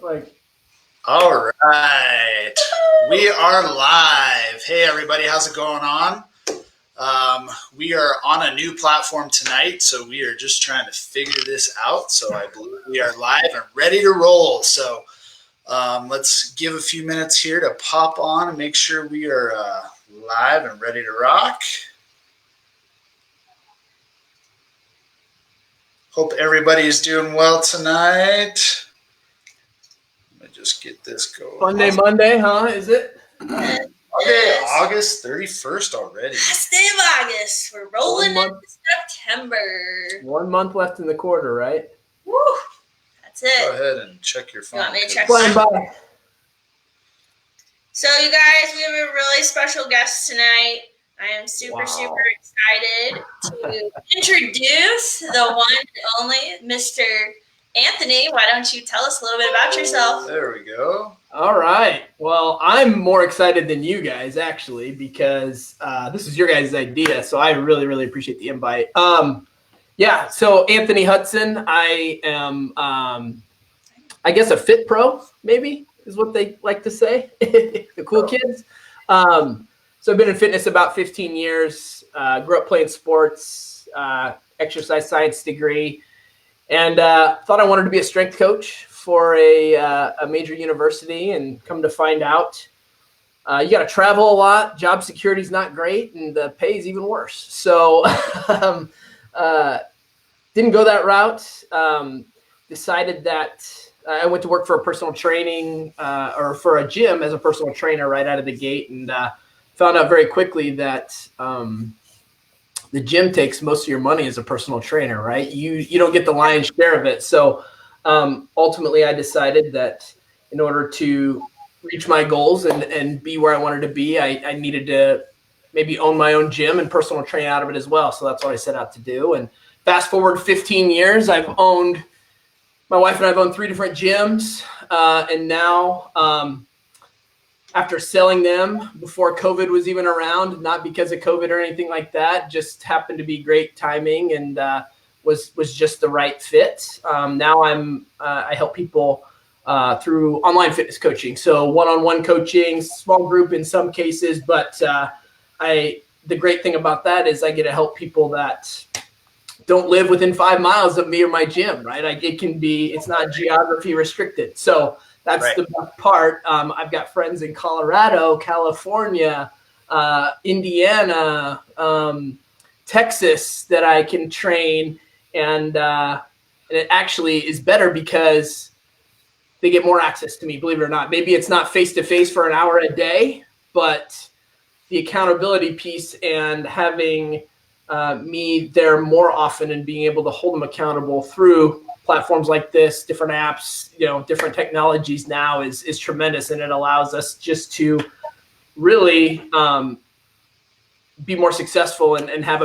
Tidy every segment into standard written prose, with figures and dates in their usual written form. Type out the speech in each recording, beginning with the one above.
Like, All right, we are live. Hey, everybody, how's it going on? We are on a new platform tonight, so we are just trying to figure this out. So I believe we are live and ready to roll. So let's give a few minutes here to pop on and make sure we are live and ready to rock. Hope everybody is doing well tonight. Let me just get this going. Monday, huh? Is it? Okay, August 31st already. Last day of August. We're rolling into September. 1 month left in the quarter, right? Woo! That's it. Go ahead and check your phone. You want me to check Flying mine? by. So, you guys, we have a really special guest tonight. I am super excited to introduce the one and only Mr. Anthony. Why don't you tell us a little bit about yourself? There we go. All right. Well, I'm more excited than you guys, actually, because this is your guys' idea. So I really, really appreciate the invite. Yeah, so Anthony Hudson, I am, I guess, a fit pro, maybe, is what they like to say, the cool kids. So I've been in fitness about 15 years, grew up playing sports, exercise science degree, and thought I wanted to be a strength coach for a major university, and come to find out you got to travel a lot, job security is not great, and the pay is even worse. So didn't go that route. Decided that I went to work for a personal training or for a gym as a personal trainer right out of the gate, and found out very quickly that the gym takes most of your money as a personal trainer, right? You don't get the lion's share of it. So ultimately, I decided that in order to reach my goals and be where I wanted to be, I needed to maybe own my own gym and personal train out of it as well. So that's what I set out to do. And fast forward 15 years, my wife and I have owned 3 different gyms. And now, after selling them before COVID was even around, not because of COVID or anything like that, just happened to be great timing and was just the right fit. Now I help people through online fitness coaching. So one-on-one coaching, small group in some cases, but the great thing about that is I get to help people that don't live within 5 miles of me or my gym, right? It's not geography restricted. So that's right. The best part. I've got friends in Colorado, California, Indiana, Texas that I can train. And it actually is better because they get more access to me, believe it or not. Maybe it's not face-to-face for an hour a day, but the accountability piece and having me there more often and being able to hold them accountable through platforms like this, different apps, different technologies now is tremendous. And it allows us just to really be more successful and have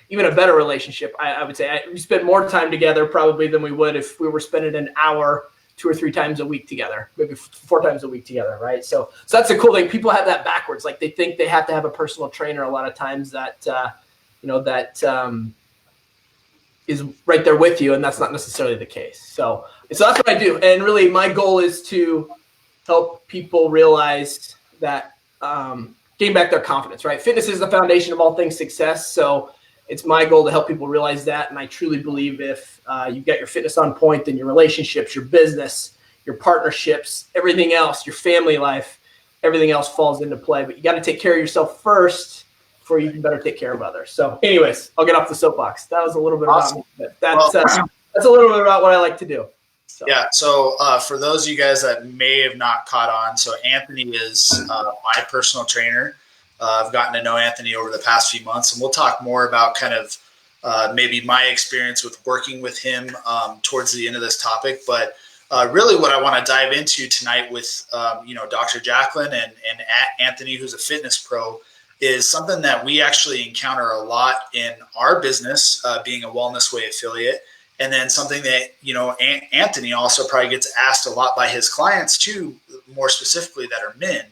even a better relationship. I would say we spend more time together probably than we would if we were spending an hour 2 or 3 times a week together, maybe 4 times a week together, right? So that's a cool thing. People have that backwards. Like they think they have to have a personal trainer a lot of times that is right there with you, and that's not necessarily the case. So that's what I do. And really my goal is to help people realize that gain back their confidence, right? Fitness is the foundation of all things success. So it's my goal to help people realize that. And I truly believe if you get your fitness on point, then your relationships, your business, your partnerships, everything else, your family life, everything else falls into play. But you got to take care of yourself first before you can better take care of others. So anyways, I'll get off the soapbox. That was a little bit Awesome. about me. That's a little bit about what I like to do. So. Yeah, so for those of you guys that may have not caught on, so Anthony is my personal trainer. I've gotten to know Anthony over the past few months, and we'll talk more about kind of maybe my experience with working with him towards the end of this topic. But really what I want to dive into tonight with, Dr. Jacqueline and Anthony, who's a fitness pro, is something that we actually encounter a lot in our business, being a Wellness Way affiliate. And then something that, Anthony also probably gets asked a lot by his clients too, more specifically that are men.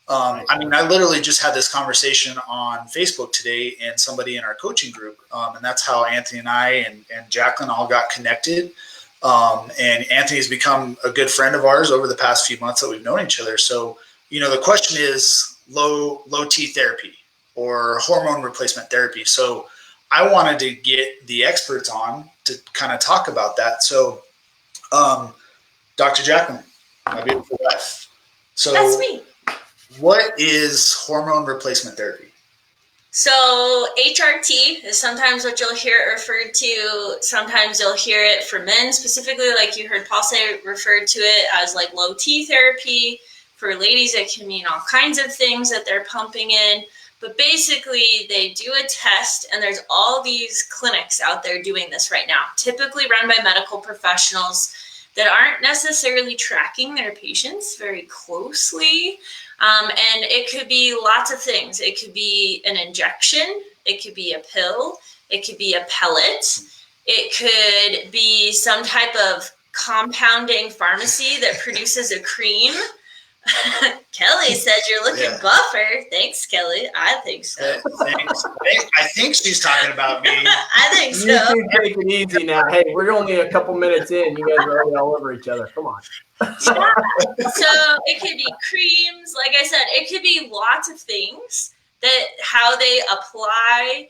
I literally just had this conversation on Facebook today and somebody in our coaching group. And that's how Anthony and I and Jacqueline all got connected. And Anthony's become a good friend of ours over the past few months that we've known each other. So, the question is low T therapy or hormone replacement therapy. So I wanted to get the experts on to kind of talk about that. So, Dr. Jacqueline, my beautiful wife. So that's me. What is hormone replacement therapy? So HRT is sometimes what you'll hear it referred to. Sometimes you'll hear it for men specifically, like you heard Paul say, referred to it as like low T therapy. For ladies, it can mean all kinds of things that they're pumping in. But basically, they do a test, and there's all these clinics out there doing this right now, typically run by medical professionals that aren't necessarily tracking their patients very closely. And it could be lots of things. It could be an injection. It could be a pill. It could be a pellet. It could be some type of compounding pharmacy that produces a cream. Kelly said you're looking buffer. Thanks, Kelly. I think so. Thanks. I think she's talking about me. I think so. You two take it easy now. Hey, we're only a couple minutes in. You guys are already all over each other. Come on. Yeah. So it could be creams. Like I said, it could be lots of things that how they apply,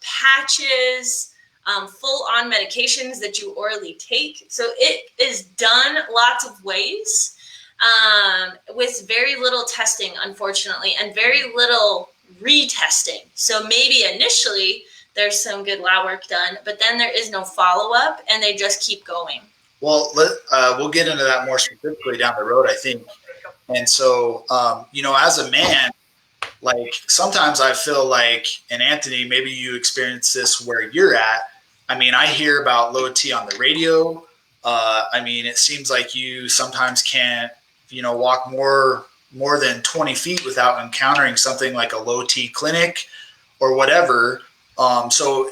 patches, full-on medications that you orally take. So it is done lots of ways. With very little testing, unfortunately, and very little retesting. So maybe initially there's some good lab work done, but then there is no follow-up and they just keep going. Well, we'll get into that more specifically down the road, I think. And so, as a man, like sometimes I feel like, and Anthony, maybe you experience this where you're at. I mean, I hear about low T on the radio. It seems like you sometimes can't, walk more than 20 feet without encountering something like a low T clinic or whatever. So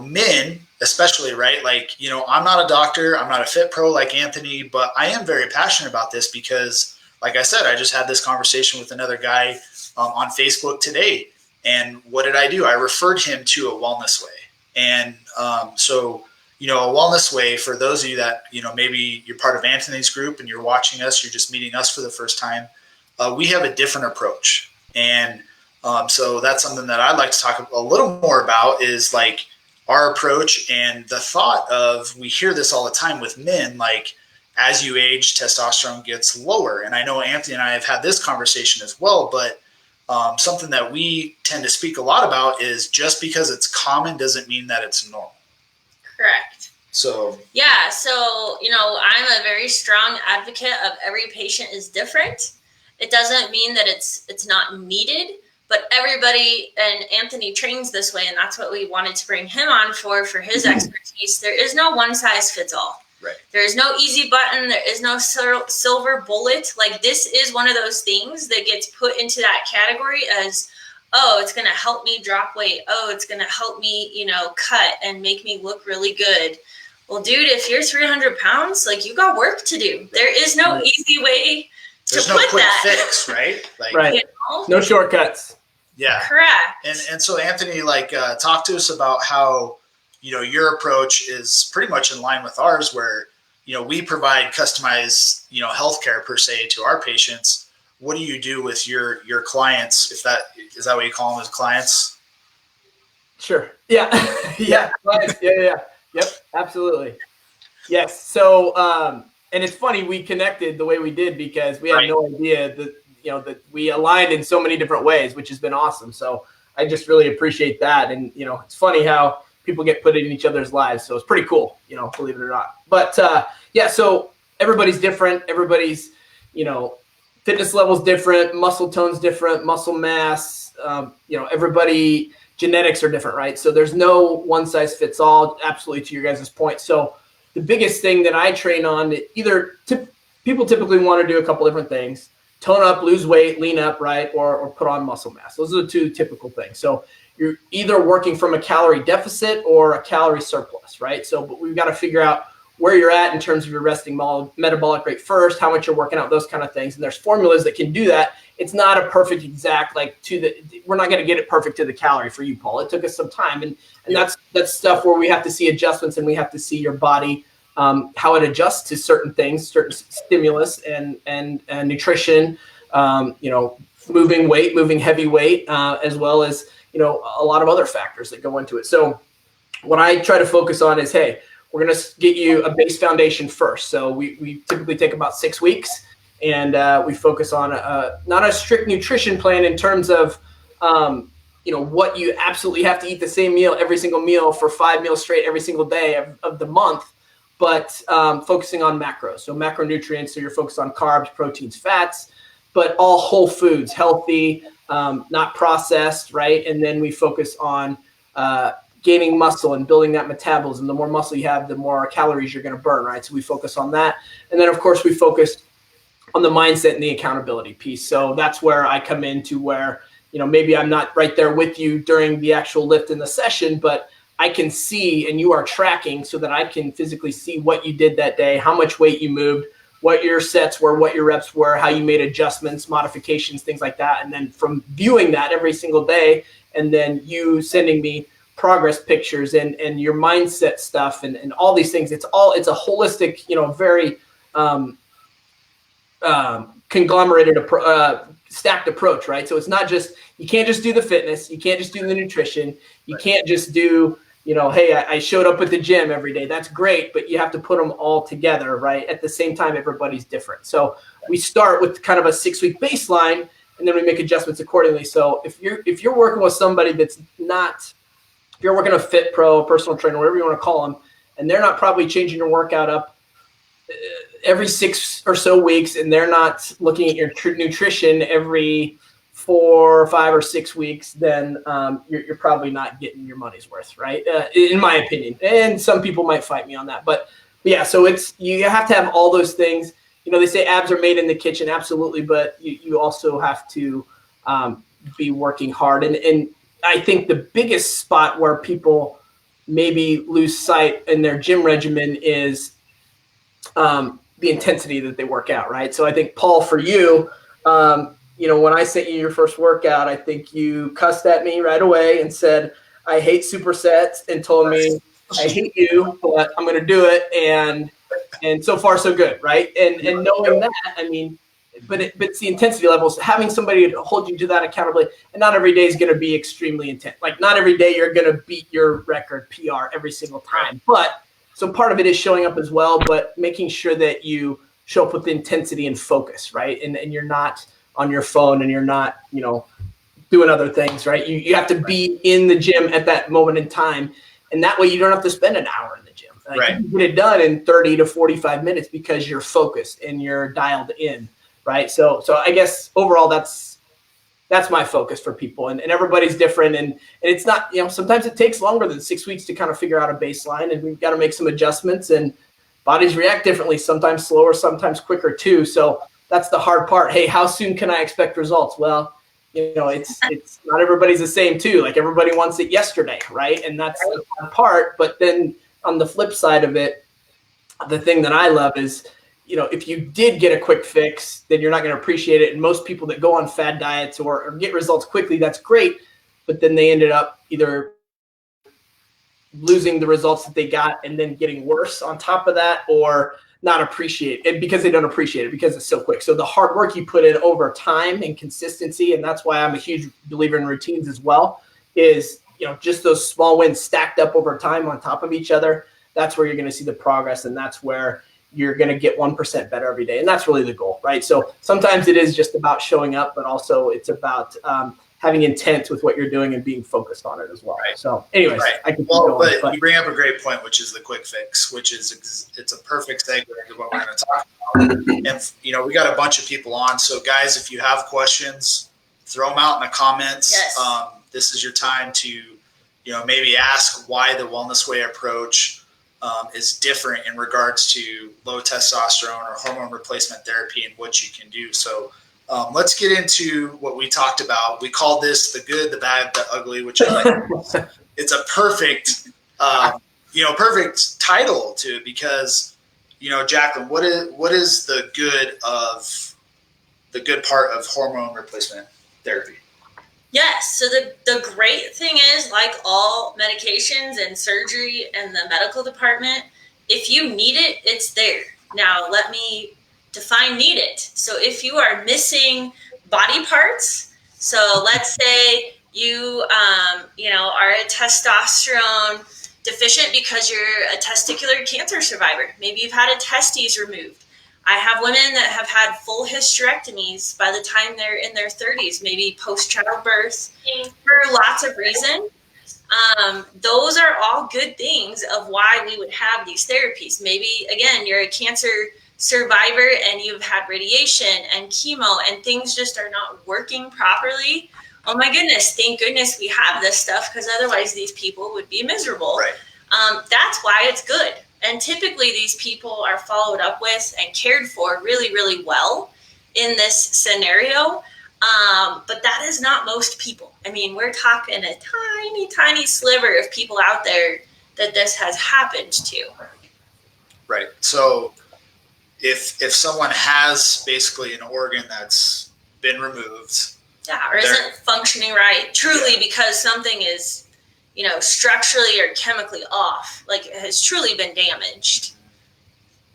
men especially, right? Like, I'm not a doctor, I'm not a fit pro like Anthony, but I am very passionate about this because, like I said, I just had this conversation with another guy on Facebook today. And what did I do? I referred him to a wellness way. And a wellness way, for those of you that, maybe you're part of Anthony's group and you're watching us, you're just meeting us for the first time. We have a different approach. And so that's something that I'd like to talk a little more about is like our approach and the thought of, we hear this all the time with men, like as you age, testosterone gets lower. And I know Anthony and I have had this conversation as well, but something that we tend to speak a lot about is just because it's common doesn't mean that it's normal. Correct. So I'm a very strong advocate of every patient is different. It doesn't mean that it's not needed, but everybody, and Anthony trains this way, and that's what we wanted to bring him on for his expertise. There is no one size fits all. Right. There is no easy button. There is no silver bullet. Like, this is one of those things that gets put into that category as, oh, it's going to help me drop weight. Oh, it's going to help me, cut and make me look really good. Well, dude, if you're 300 pounds, like, you got work to do. There is no easy way to There's put no quick that. fix, right? Like, right. No shortcuts. Yeah. Correct. And so Anthony, talk to us about how, your approach is pretty much in line with ours where, we provide customized, healthcare per se to our patients. What do you do with your clients? Is that what you call them, as clients? Sure. Yeah. Yeah. Yeah. Yep. Absolutely. Yes. So, and it's funny, we connected the way we did because we had no idea that we aligned in so many different ways, which has been awesome. So I just really appreciate that. And, it's funny how people get put in each other's lives. So it's pretty cool, believe it or not. But so everybody's different. Everybody's, fitness level's different, muscle tone's different, muscle mass, everybody, genetics are different, right? So there's no one size fits all, absolutely, to your guys' point. So the biggest thing that I train on, people typically want to do a couple different things: tone up, lose weight, lean up, right? Or put on muscle mass. Those are the two typical things. So you're either working from a calorie deficit or a calorie surplus, right? So, but we've got to figure out where you're at in terms of your resting metabolic rate first, how much you're working out, those kind of things. And there's formulas that can do that. It's not a perfect exact, we're not going to get it perfect to the calorie for you, Paul. It took us some time. And that's stuff where we have to see adjustments and we have to see your body how it adjusts to certain things, certain stimulus and nutrition, moving weight, moving heavy weight, as well as, a lot of other factors that go into it. So what I try to focus on is, hey, we're going to get you a base foundation first. So we typically take about 6 weeks, and we focus on not a strict nutrition plan in terms of, what you absolutely have to eat the same meal, every single meal for 5 meals straight every single day of the month, but focusing on macros. So macronutrients, so you're focused on carbs, proteins, fats, but all whole foods, healthy, not processed, right? And then we focus on gaining muscle and building that metabolism. The more muscle you have, the more calories you're going to burn, right? So we focus on that. And then, of course, we focus on the mindset and the accountability piece. So that's where I come into where, maybe I'm not right there with you during the actual lift in the session, but I can see, and you are tracking so that I can physically see what you did that day, how much weight you moved, what your sets were, what your reps were, how you made adjustments, modifications, things like that. And then from viewing that every single day, and then you sending me progress pictures and your mindset stuff and all these things, it's a holistic, very conglomerated stacked approach, right? So it's not just, you can't just do the fitness, you can't just do the nutrition, you can't just do, hey, I showed up at the gym every day. That's great, but you have to put them all together, right? At the same time, everybody's different. So we start with kind of a 6-week baseline, and then we make adjustments accordingly. So if you're working with somebody that's not, if you're working a fit pro, personal trainer, whatever you want to call them, and they're not probably changing your workout up every 6 or so weeks, and they're not looking at your nutrition every 4 or 5 or 6 weeks, then you're probably not getting your money's worth, right? In my opinion. And some people might fight me on that, but yeah. So you have to have all those things. They say abs are made in the kitchen, absolutely, but you also have to be working hard. And I think the biggest spot where people maybe lose sight in their gym regimen is the intensity that they work out, right? So I think, Paul, for you, when I sent you your first workout, I think you cussed at me right away and said, I hate supersets, and told me, I hate you, but I'm going to do it. And so far, so good, right? And knowing that, I mean, but it's the intensity levels, having somebody to hold you to that accountability. And not every day is going to be extremely intense. Like, not every day you're going to beat your record PR every single time. But so part of it is showing up as well, but making sure that you show up with intensity and focus, right? And you're not on your phone and you're not, doing other things, right? You have to be in the gym at that moment in time. And that way you don't have to spend an hour in the gym. Like, you can get it done in 30 to 45 minutes because you're focused and you're dialed in, right? So I guess overall that's my focus for people, and everybody's different. And it's not, sometimes it takes longer than 6 weeks to kind of figure out a baseline, and we've got to make some adjustments, and bodies react differently, sometimes slower, sometimes quicker too. So that's the hard part. Hey, how soon can I expect results? Well, it's not everybody's the same too. Like, everybody wants it yesterday, right? And that's the hard part. But then on the flip side of it, the thing that I love is, if you did get a quick fix, then you're not going to appreciate it. And most people that go on fad diets or get results quickly, that's great. But then they ended up either losing the results that they got and then getting worse on top of that, or not appreciate it because they don't appreciate it because it's so quick. So the hard work you put in over time and consistency, and that's why I'm a huge believer in routines as well, is, just those small wins stacked up over time on top of each other. That's where you're going to see the progress, and that's where you're going to get 1% better every day. And that's really the goal, right? So sometimes it is just about showing up, but also it's about having intent with what you're doing and being focused on it as well. Right. So anyways, I can keep going, but you bring up a great point, which is the quick fix, which is, it's a perfect segue to what we're going to talk about. And, we got a bunch of people on. So guys, if you have questions, throw them out in the comments. Yes. This is your time to, maybe ask why the Wellness Way approach is different in regards to low testosterone or hormone replacement therapy and what you can do. So let's get into what we talked about. We call this the good, the bad, the ugly, which I like. It's a perfect, perfect title to it because, Jacqueline, what is the good part of hormone replacement therapy? Yes. So the great thing is, like all medications and surgery and the medical department, if you need it, it's there. Now, let me define need it. So if you are missing body parts, so let's say you, are a testosterone deficient because you're a testicular cancer survivor. Maybe you've had a testes removed. I have women that have had full hysterectomies by the time they're in their 30s, maybe post-childbirth, for lots of reasons. Those are all good things of why we would have these therapies. Maybe, again, you're a cancer survivor and you've had radiation and chemo and things just are not working properly. Oh my goodness, thank goodness we have this stuff, because otherwise these people would be miserable. Right. That's why it's good. And typically these people are followed up with and cared for really, really well in this scenario. But that is not most people. I mean, we're talking a tiny, tiny sliver of people out there that this has happened to. Right. So if someone has basically an organ that's been removed, or isn't functioning right, truly, because something is, structurally or chemically off, like it has truly been damaged.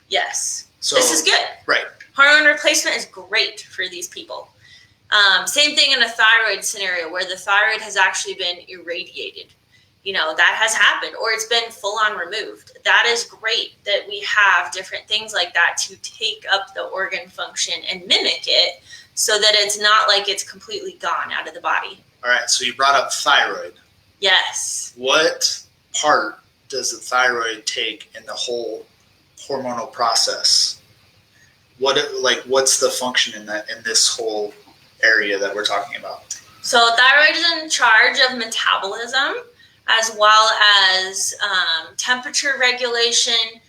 Yes. So this is good. Right. Hormone replacement is great for these people. Same thing in a thyroid scenario where the thyroid has actually been irradiated. That has happened, or it's been full on removed. That is great that we have different things like that to take up the organ function and mimic it so that it's not like it's completely gone out of the body. All right. So you brought up thyroid. Yes. What part does the thyroid take in the whole hormonal process? What's the function in this whole area that we're talking about? So thyroid is in charge of metabolism, as well as temperature regulation,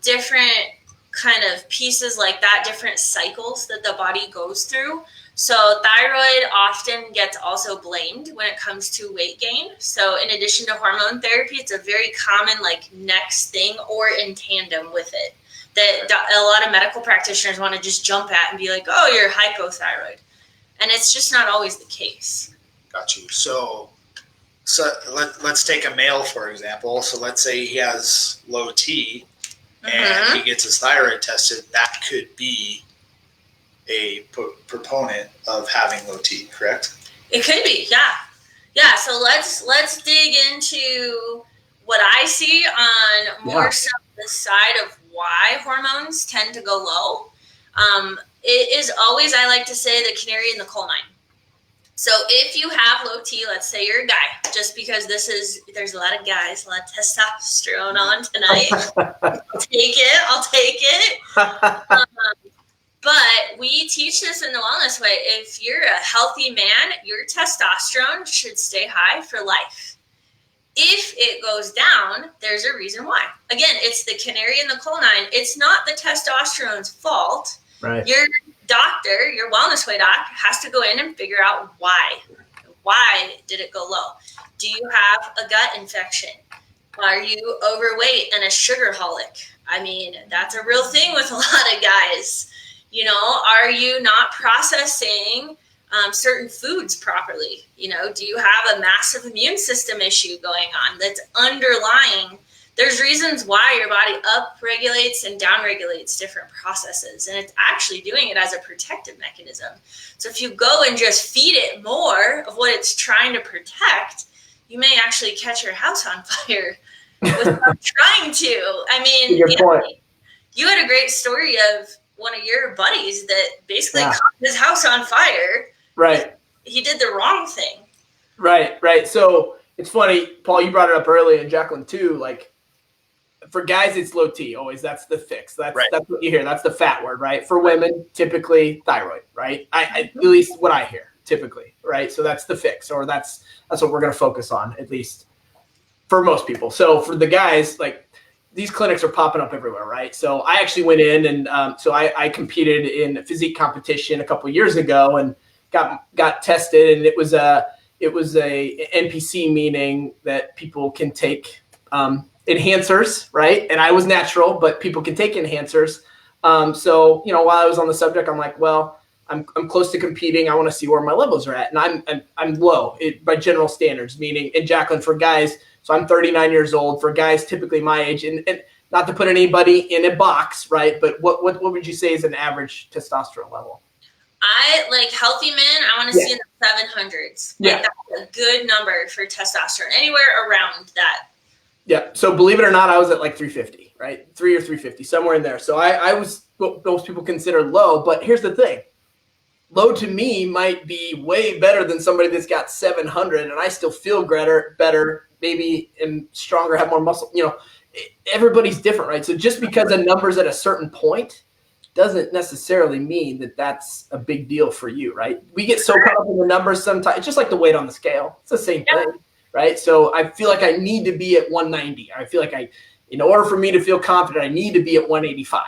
different kind of pieces like that, different cycles that the body goes through. So thyroid often gets also blamed when it comes to weight gain. So in addition to hormone therapy, it's a very common next thing or in tandem with it that a lot of medical practitioners want to just jump at and be like, oh, you're hypothyroid. And it's just not always the case. Got you. So let's take a male, for example. So let's say he has low T and he gets his thyroid tested. That could be a proponent of having low T, correct? It could be, yeah. Yeah, so let's dig into what I see on more so the side of why hormones tend to go low. It is always, I like to say, the canary in the coal mine. So if you have low T, let's say you're a guy, just because there's a lot of guys, a lot of testosterone on tonight. I'll take it. But we teach this in the wellness way. If you're a healthy man, your testosterone should stay high for life. If it goes down, there's a reason why. Again, it's the canary in the coal mine. It's not the testosterone's fault. Right. Your doctor, your wellness way doc, has to go in and figure out why. Why did it go low? Do you have a gut infection? Are you overweight and a sugarholic? I mean, that's a real thing with a lot of guys. Are you not processing certain foods properly? Do you have a massive immune system issue going on that's underlying? There's reasons why your body up-regulates and down-regulates different processes, and it's actually doing it as a protective mechanism. So if you go and just feed it more of what it's trying to protect, you may actually catch your house on fire without trying to. I mean, you had a great story of one of your buddies that basically caught his house on fire. Right. He did the wrong thing. Right. So it's funny, Paul, you brought it up earlier, and Jacqueline too, for guys, it's low T always. That's the fix. That's what you hear. That's the fat word, right? For women, typically thyroid, right? I at least what I hear, typically, right? So that's the fix, or that's what we're going to focus on, at least for most people. So for the guys, these clinics are popping up everywhere, right? So I actually went in and so I competed in a physique competition a couple of years ago and got tested, and it was a NPC, meaning that people can take enhancers, right? And I was natural, but people can take enhancers. So, while I was on the subject, I'm like, well, I'm close to competing. I want to see where my levels are at. And I'm low by general standards, meaning, and Jacqueline, for guys, so I'm 39 years old. For guys typically my age, and not to put anybody in a box, right? But what would you say is an average testosterone level? I like healthy men. I want to see in the 700s. Like that's a good number for testosterone. Anywhere around that. Yeah. So believe it or not, I was at like 350, right? 3 or 350, somewhere in there. So I was what most people consider low. But here's the thing. Low to me might be way better than somebody that's got 700, and I still feel better, maybe am stronger, have more muscle. Everybody's different, right? So just because a number's at a certain point doesn't necessarily mean that that's a big deal for you, right? We get so caught up in the numbers sometimes. It's just like the weight on the scale. It's the same thing, right? So I feel like I need to be at 190. I feel like in order for me to feel confident, I need to be at 185.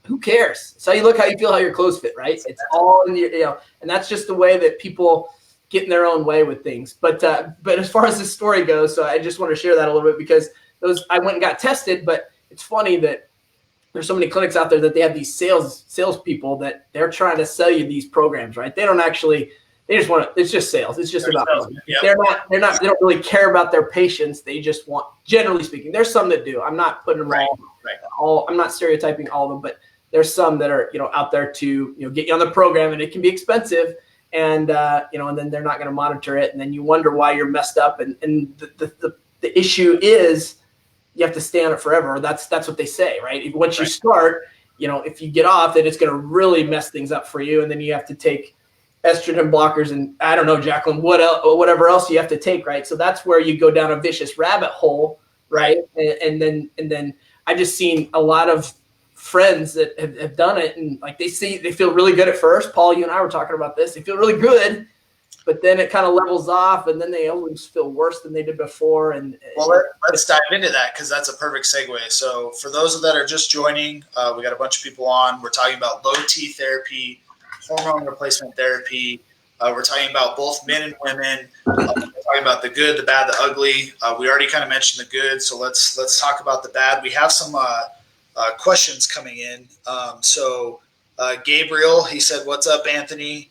Who cares? It's how you look, how you feel, how your clothes fit, right? It's all in your, and that's just the way that people get in their own way with things. But as far as this story goes, so I just want to share that a little bit because I went and got tested, but it's funny that there's so many clinics out there that they have these salespeople that they're trying to sell you these programs, right? They don't actually, they just want to, it's just sales. It's just about money. Yep. They don't really care about their patients. They just want, generally speaking, there's some that do. I'm not putting them all, I'm not stereotyping all of them, but there's some that are, out there to, get you on the program, and it can be expensive, and, and then they're not going to monitor it. And then you wonder why you're messed up. And the issue is you have to stay on it forever. That's what they say, right? Once you start, if you get off it, it's going to really mess things up for you. And then you have to take estrogen blockers and I don't know, Jacqueline, whatever else you have to take. Right. So that's where you go down a vicious rabbit hole. Right. And then I've just seen a lot of friends that have done it, and like they feel really good at first. Paul, you and I were talking about this. They feel really good, but then it kind of levels off, and then they always feel worse than they did before. And let's dive into that because that's a perfect segue. So for those that are just joining, we got a bunch of people on. We're talking about low T therapy, hormone replacement therapy. We're talking about both men and women. We're talking about the good, the bad, the ugly. We already kind of mentioned the good, so let's talk about the bad. We have some questions coming in. So Gabriel, he said, "What's up, Anthony?"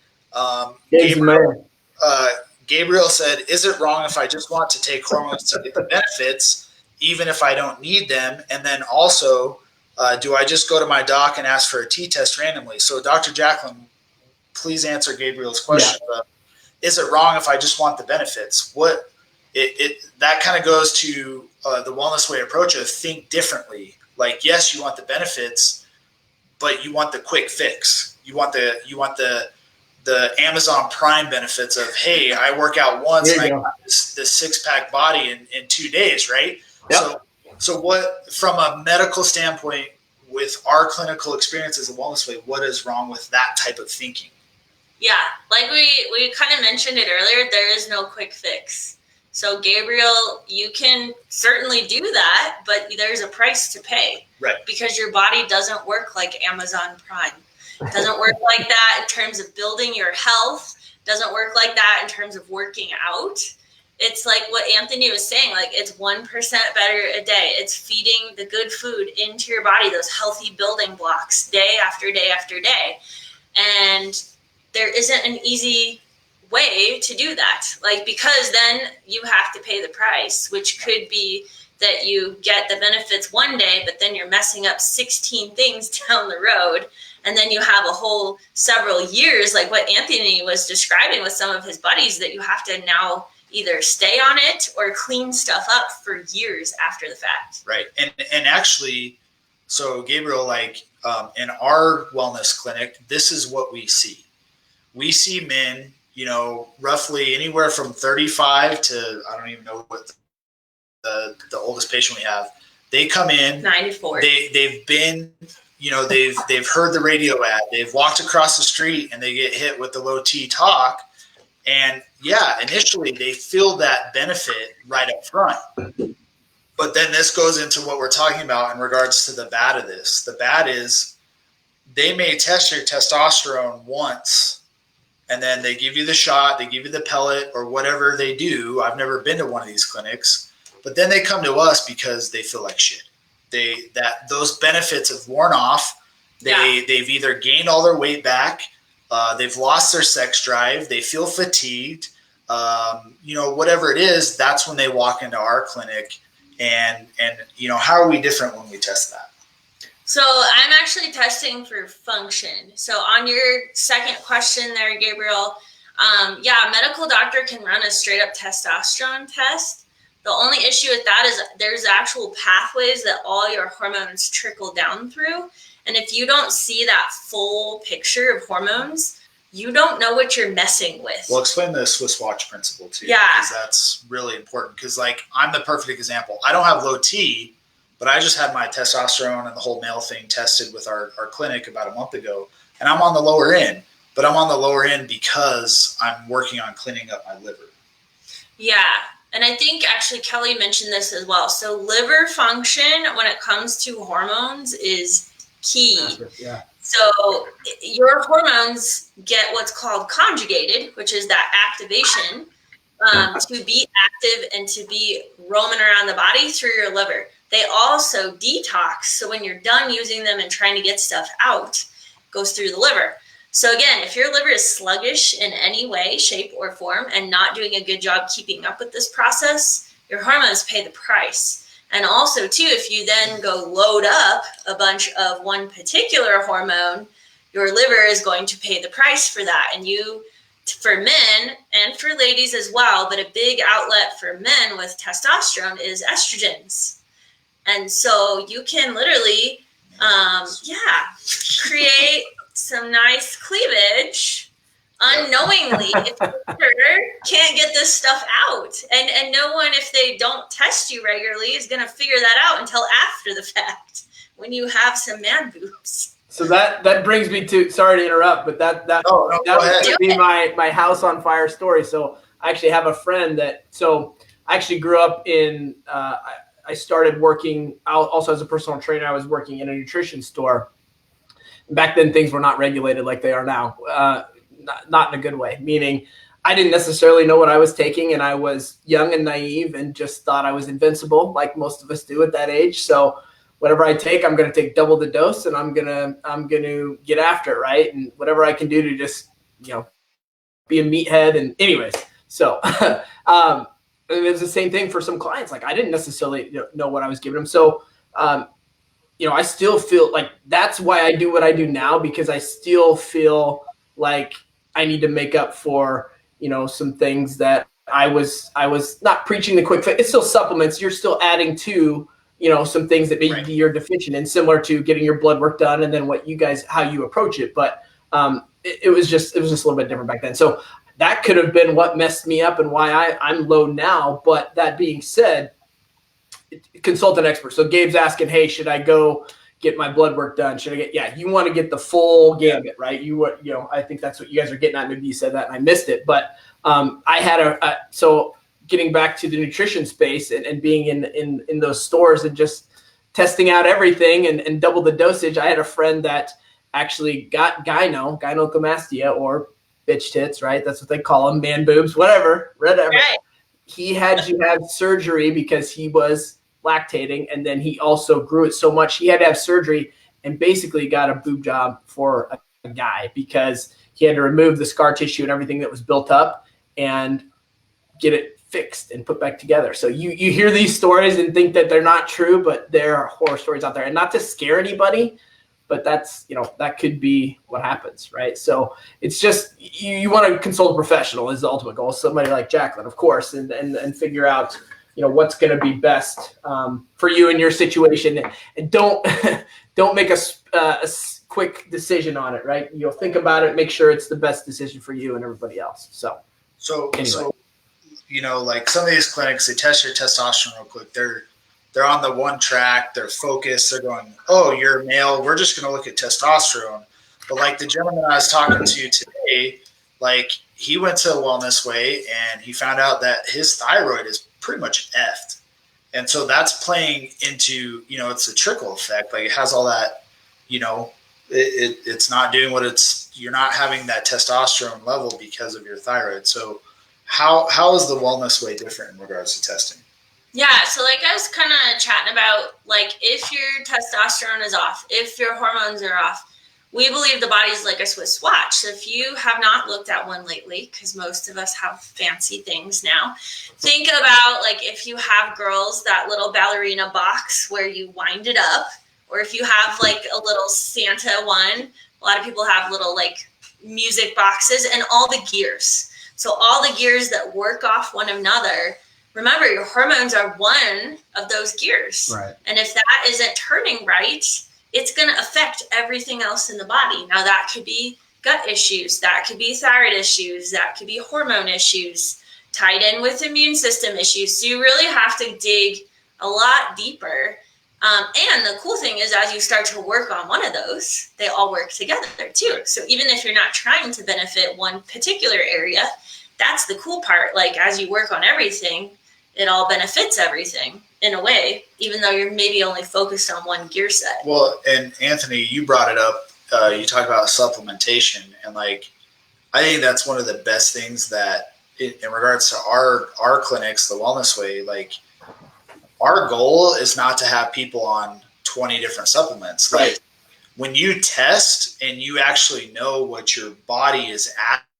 Gabriel said, "Is it wrong if I just want to take hormones to get the benefits, even if I don't need them? And then also, do I just go to my doc and ask for a T-test randomly?" So Dr. Jacqueline, please answer Gabriel's question. Yeah. Is it wrong if I just want the benefits? That kind of goes to the wellness way approach of think differently. Like, yes, you want the benefits, but you want the quick fix. You want the Amazon Prime benefits of, hey, I work out once and I got this 6-pack body in 2 days, right? Yep. So what, from a medical standpoint, with our clinical experience as a wellness way, what is wrong with that type of thinking? Yeah, like we kind of mentioned it earlier, there is no quick fix. So Gabriel, you can certainly do that, but there's a price to pay. Right. Because your body doesn't work like Amazon Prime. It doesn't work like that in terms of building your health. It doesn't work like that in terms of working out. It's like what Anthony was saying, like it's 1% better a day. It's feeding the good food into your body, those healthy building blocks day after day after day. And there isn't an easy way to do that, like, because then you have to pay the price, which could be that you get the benefits one day, but then you're messing up 16 things down the road. And then you have a whole several years, like what Anthony was describing with some of his buddies, that you have to now either stay on it or clean stuff up for years after the fact. Right. And actually, so Gabriel, like in our wellness clinic, this is what we see. We see men, roughly anywhere from 35 to, I don't even know what the oldest patient we have. They come in 94. They've been, they've heard the radio ad. They've walked across the street and they get hit with the low T talk. And yeah, initially they feel that benefit right up front. But then this goes into what we're talking about in regards to the bad of this. The bad is they may test your testosterone once, and then they give you the shot, they give you the pellet or whatever they do. I've never been to one of these clinics, but then they come to us because they feel like shit. Those benefits have worn off. They've either gained all their weight back, they've lost their sex drive, they feel fatigued, whatever it is. That's when they walk into our clinic and how are we different when we test that? So I'm actually testing for function. So on your second question there, Gabriel, a medical doctor can run a straight up testosterone test. The only issue with that is there's actual pathways that all your hormones trickle down through. And if you don't see that full picture of hormones, you don't know what you're messing with. Well, explain the Swiss watch principle too. Yeah. Because that's really important. Because I'm the perfect example. I don't have low T, but I just had my testosterone and the whole male thing tested with our clinic about a month ago. And I'm on the lower end. But I'm on the lower end because I'm working on cleaning up my liver. Yeah. And I think actually Kelly mentioned this as well. So liver function when it comes to hormones is key. Yeah. So your hormones get what's called conjugated, which is that activation to be active and to be roaming around the body through your liver. They also detox. So when you're done using them and trying to get stuff out, it goes through the liver. So again, if your liver is sluggish in any way, shape, or form and not doing a good job keeping up with this process, your hormones pay the price. And also, too, if you then go load up a bunch of one particular hormone, your liver is going to pay the price for that. And for men and for ladies as well, but a big outlet for men with testosterone is estrogens. And so you can literally, create some nice cleavage unknowingly if your liver can't get this stuff out. And no one, if they don't test you regularly, is going to figure that out until after the fact when you have some man boobs. So that brings me to, sorry to interrupt, but that would be my house on fire story. So I actually have a friend I actually grew up in, I started working also as a personal trainer. I was working in a nutrition store. Back then, things were not regulated like they are now, not in a good way, meaning I didn't necessarily know what I was taking, and I was young and naive and just thought I was invincible, like most of us do at that age. So whatever I take, I'm going to take double the dose, and I'm going to get after it, right? And whatever I can do to just, be a meathead. And anyways, so it was the same thing for some clients. Like I didn't necessarily know what I was giving them. So I still feel like that's why I do what I do now, because I still feel like I need to make up for, some things that I was not preaching the quick fix. It's still supplements. You're still adding to, some things that maybe you're deficient in, similar to getting your blood work done and then how you approach it. But it was just a little bit different back then. So that could have been what messed me up and why I'm low now. But that being said, consult an expert. So Gabe's asking, hey, should I go get my blood work done? Should I get, you want to get the full gambit, right? I think that's what you guys are getting at. Maybe you said that and I missed it, but I had so getting back to the nutrition space and being in those stores and just testing out everything and double the dosage. I had a friend that actually got gynecomastia, or bitch tits, right? That's what they call them, man boobs, whatever. Right. He had to have surgery because he was lactating, and then he also grew it so much he had to have surgery and basically got a boob job for a guy because he had to remove the scar tissue and everything that was built up and get it fixed and put back together. So you hear these stories and think that they're not true, but there are horror stories out there. And not to scare anybody, but that's, that could be what happens, right? So it's just, you want to consult a professional is the ultimate goal. Somebody like Jacqueline, of course, and figure out, what's going to be best for you in your situation. And don't make a quick decision on it, right? Think about it, make sure it's the best decision for you and everybody else. So anyway. Like some of these clinics, they test your testosterone real quick. They're on the one track, they're focused, they're going, oh, you're a male, we're just going to look at testosterone. But like the gentleman I was talking to today, like he went to a wellness way and he found out that his thyroid is pretty much effed. And so that's playing into, it's a trickle effect. Like it has all that, it's not doing you're not having that testosterone level because of your thyroid. So how is the wellness way different in regards to testing? Yeah, so like I was kind of chatting about, like if your testosterone is off, if your hormones are off, we believe the body is like a Swiss watch. So if you have not looked at one lately, because most of us have fancy things now, think about like if you have girls, that little ballerina box where you wind it up, or if you have like a little Santa one. A lot of people have little like music boxes and all the gears. So all the gears that work off one another. Remember, your hormones are one of those gears. Right. And if that isn't turning right, it's going to affect everything else in the body. Now, that could be gut issues. That could be thyroid issues. That could be hormone issues tied in with immune system issues. So you really have to dig a lot deeper. And the cool thing is, as you start to work on one of those, they all work together too. So even if you're not trying to benefit one particular area, that's the cool part. Like as you work on everything, it all benefits everything in a way, even though you're maybe only focused on one gear set. Well, and Anthony, you brought it up. You talk about supplementation, and like, I think that's one of the best things that in regards to our clinics, the Wellness Way, like our goal is not to have people on 20 different supplements. Right. Like when you test and you actually know what your body is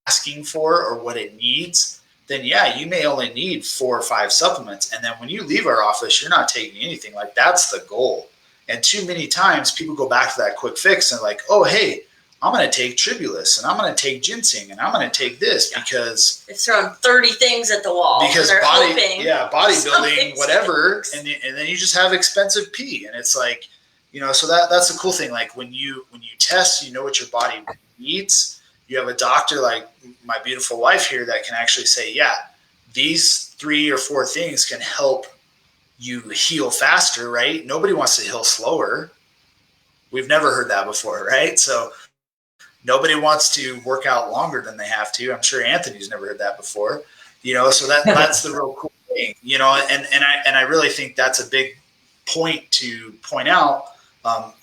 asking for or what it needs, then yeah, you may only need 4 or 5 supplements. And then when you leave our office, you're not taking anything. Like that's the goal. And too many times people go back to that quick fix and like, oh, hey, I'm going to take tribulus and I'm going to take ginseng and I'm going to take this because it's throwing 30 things at the wall. Because bodybuilding, whatever. And then you just have expensive pee. And it's like, so that's the cool thing. Like when you test, you know what your body needs. You have a doctor like my beautiful wife here that can actually say, yeah, these 3 or 4 things can help you heal faster, right? Nobody wants to heal slower. We've never heard that before, right? So nobody wants to work out longer than they have to. I'm sure Anthony's never heard that before, so that's the real cool thing, and I really think that's a big point to point out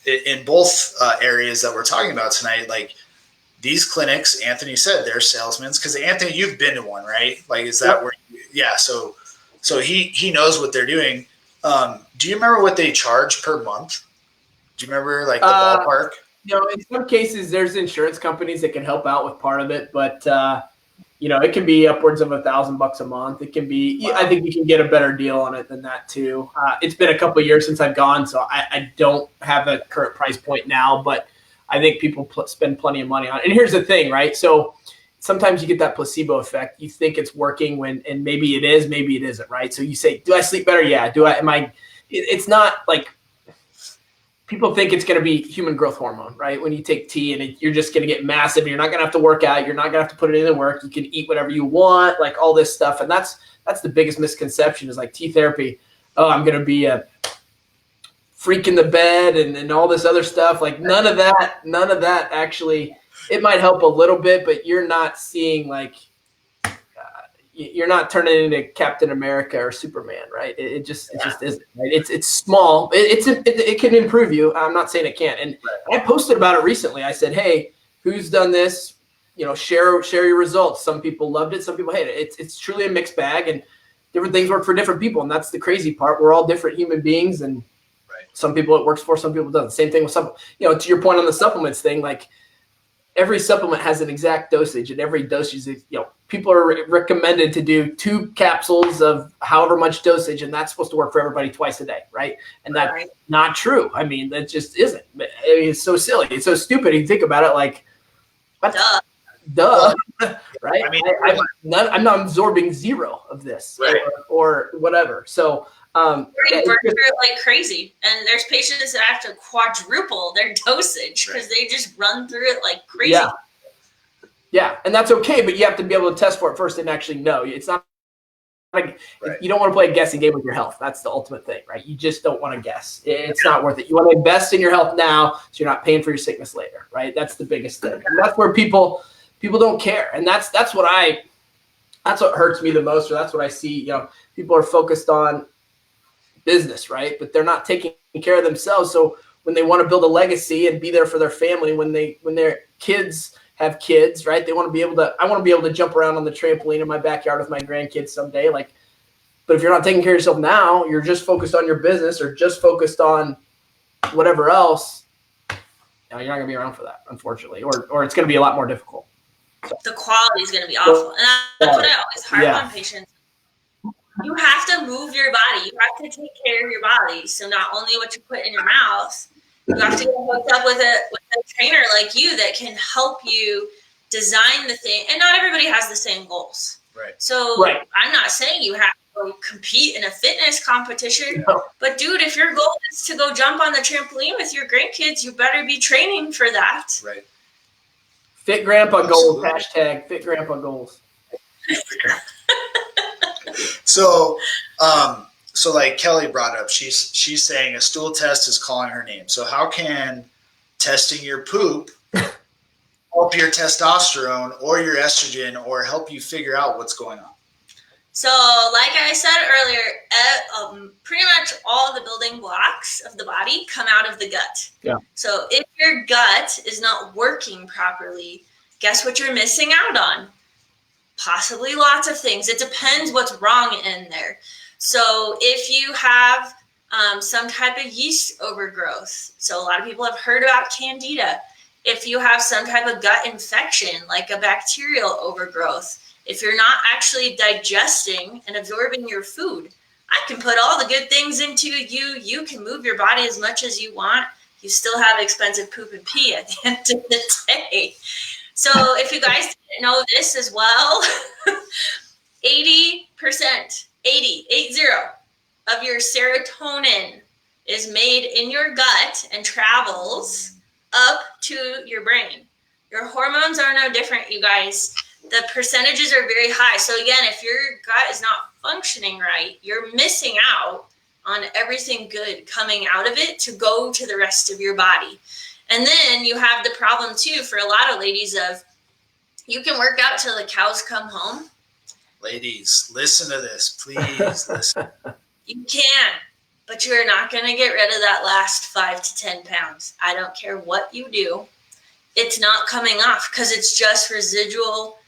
in both areas that we're talking about tonight. Like, these clinics, Anthony said, they're salesmen. Because Anthony, you've been to one, right? Like, is that where? Yeah. So he knows what they're doing. Do you remember what they charge per month? Do you remember like the ballpark? In some cases, there's insurance companies that can help out with part of it, but it can be upwards of $1,000 a month. It can be. Wow. I think you can get a better deal on it than that too. It's been a couple of years since I've gone, so I don't have a current price point now, but I think people spend plenty of money on it. And here's the thing, right? So sometimes you get that placebo effect. You think it's working and maybe it is, maybe it isn't, right? So you say, do I sleep better? Yeah. It's not like people think it's going to be human growth hormone, right? When you take tea and you're just going to get massive. You're not going to have to work out. You're not going to have to put it in the work. You can eat whatever you want, like all this stuff. And that's the biggest misconception is like tea therapy. Oh, I'm going to be a freak in the bed and all this other stuff. Like none of that actually, it might help a little bit, but you're not seeing like, you're not turning into Captain America or Superman, right? It just isn't. Right? It's small. It can improve you. I'm not saying it can't. And I posted about it recently. I said, hey, who's done this? Share your results. Some people loved it. Some people hated it. It's truly a mixed bag, and different things work for different people. And that's the crazy part. We're all different human beings, and some people it works for, some people it doesn't. Same thing with some. To your point on the supplements thing, like every supplement has an exact dosage, and every dosage is, people are recommended to do 2 capsules of however much dosage, and that's supposed to work for everybody twice a day, right? And that's not true. I mean, that just isn't. It's so silly. It's so stupid. You think about it, like, what? Duh. Right? I mean, I'm not absorbing 0 of this, or whatever. So. You burn through it like crazy, and there's patients that have to quadruple their dosage because they just run through it like crazy. Yeah, and that's okay, but you have to be able to test for it first and actually know. It's not like you don't want to play a guessing game with your health. That's the ultimate thing, right? You just don't want to guess. It's not worth it. You want to invest in your health now, so you're not paying for your sickness later, right? That's the biggest thing, and that's where people don't care, and that's what hurts me the most, or that's what I see. People are focused on business, right? But they're not taking care of themselves. So when they want to build a legacy and be there for their family, when their kids have kids, right? I want to be able to jump around on the trampoline in my backyard with my grandkids someday. Like, but if you're not taking care of yourself now, you're just focused on your business or just focused on whatever else. you're not going to be around for that, unfortunately, or it's going to be a lot more difficult. The quality is going to be awful. And that's what I always harp on patients. You have to move your body. You have to take care of your body. So not only what you put in your mouth, you have to get hooked up with a trainer like you that can help you design the thing. And not everybody has the same goals. Right. So I'm not saying you have to go compete in a fitness competition. No. But dude, if your goal is to go jump on the trampoline with your grandkids, you better be training for that. Right. Fit grandpa goals, hashtag fit grandpa goals. So like Kelly brought up, she's saying a stool test is calling her name. So how can testing your poop help your testosterone or your estrogen or help you figure out what's going on? So like I said earlier, pretty much all the building blocks of the body come out of the gut. Yeah. So if your gut is not working properly, guess what you're missing out on? Possibly lots of things. It depends what's wrong in there. So if you have some type of yeast overgrowth, so a lot of people have heard about candida. If you have some type of gut infection, like a bacterial overgrowth, if you're not actually digesting and absorbing your food, I can put all the good things into you. You can move your body as much as you want. You still have expensive poop and pee at the end of the day. So if you guys didn't know this as well, 80% of your serotonin is made in your gut and travels up to your brain. Your hormones are no different, you guys. The percentages are very high. So again, if your gut is not functioning right, you're missing out on everything good coming out of it to go to the rest of your body. And then you have the problem too for a lot of ladies of you can work out till the cows come home. Ladies, listen to this, please listen. You can, but you're not going to get rid of that last 5 to 10 pounds. I don't care what you do. It's not coming off because it's just residual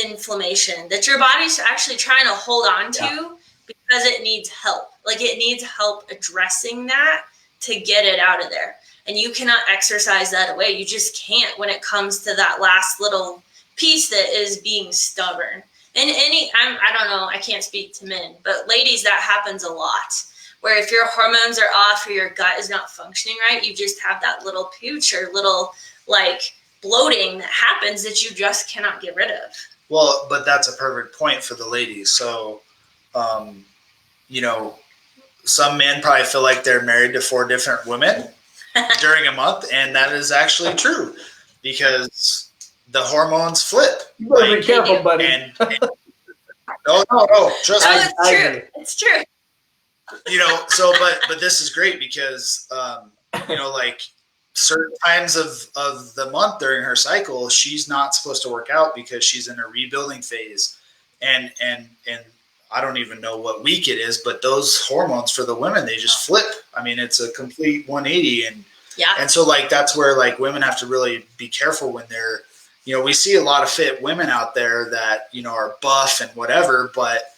inflammation that your body's actually trying to hold on to because it needs help. Like it needs help addressing that to get it out of there. And you cannot exercise that away. You just can't when it comes to that last little piece that is being stubborn. And I don't know, I can't speak to men, but ladies, that happens a lot. Where if your hormones are off or your gut is not functioning right, you just have that little pooch or little like bloating that happens that you just cannot get rid of. Well, but that's a perfect point for the ladies. So, some men probably feel like they're married to 4 different women during a month, and that is actually true because the hormones flip. You better be careful, buddy. No, trust me. It's true. It's true. But this is great because, like certain times of the month during her cycle, she's not supposed to work out because she's in a rebuilding phase. And I don't even know what week it is, but those hormones for the women, they just flip. I mean, it's a complete 180. And so like, that's where like women have to really be careful when they're, we see a lot of fit women out there that, are buff and whatever, but,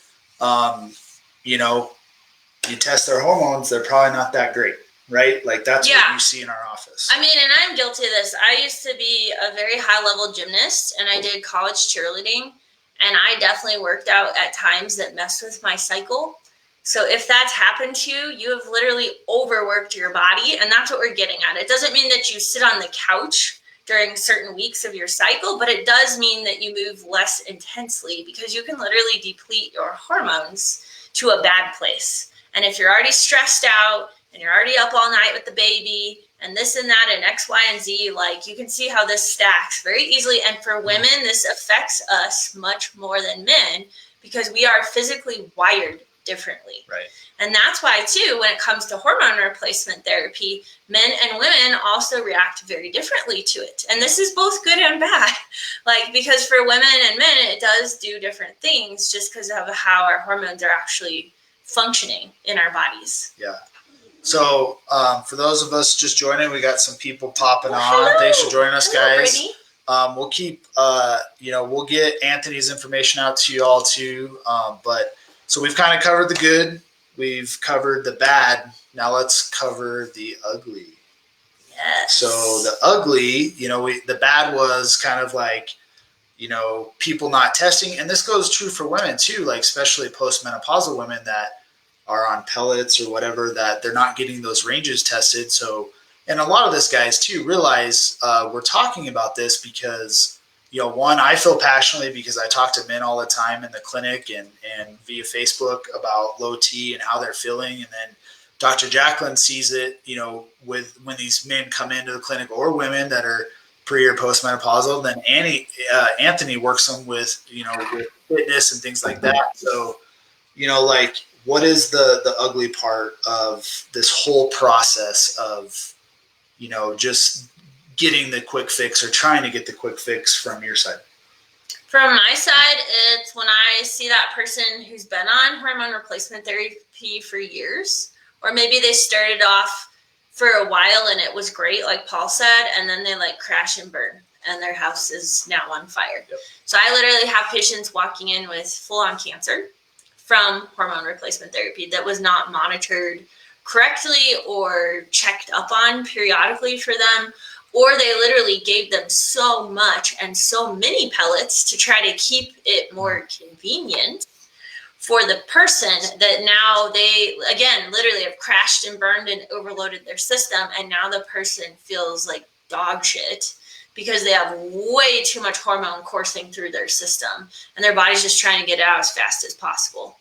you test their hormones, they're probably not that great, right? Like that's what you see in our office. I mean, and I'm guilty of this. I used to be a very high level gymnast and I did college cheerleading and I definitely worked out at times that messed with my cycle. So if that's happened to you, you have literally overworked your body and that's what we're getting at. It doesn't mean that you sit on the couch during certain weeks of your cycle, but it does mean that you move less intensely because you can literally deplete your hormones to a bad place. And if you're already stressed out and you're already up all night with the baby and this and that and X, Y, and Z, like you can see how this stacks very easily. And for women, this affects us much more than men because we are physically wired differently. Right. And that's why too, when it comes to hormone replacement therapy, men and women also react very differently to it. And this is both good and bad. Like, because for women and men, it does do different things just because of how our hormones are actually functioning in our bodies. Yeah. So for those of us just joining, we got some people popping on. Hello. Thanks for joining us, guys. Brittany. We'll keep, we'll get Anthony's information out to you all too. So we've kind of covered the good. We've covered the bad. Now let's cover the ugly. Yes. So the ugly, the bad was kind of like, people not testing. And this goes true for women too, like especially postmenopausal women that are on pellets or whatever, that they're not getting those ranges tested. So, and a lot of this guys too realize we're talking about this because, one, I feel passionately because I talk to men all the time in the clinic and via Facebook about low T and how they're feeling. And then Dr. Jacqueline sees it, with when these men come into the clinic or women that are pre or postmenopausal, then Anthony works them with, with fitness and things like that. So, like, what is the ugly part of this whole process of, just getting the quick fix or trying to get the quick fix from your side? From my side, it's when I see that person who's been on hormone replacement therapy for years, or maybe they started off for a while and it was great, like Paul said, and then they like crash and burn and their house is now on fire. Yep. So I literally have patients walking in with full-on cancer from hormone replacement therapy that was not monitored correctly or checked up on periodically for them, or they literally gave them so much and so many pellets to try to keep it more convenient for the person that now they, again, literally have crashed and burned and overloaded their system. And now the person feels like dog shit because they have way too much hormone coursing through their system and their body's just trying to get it out as fast as possible.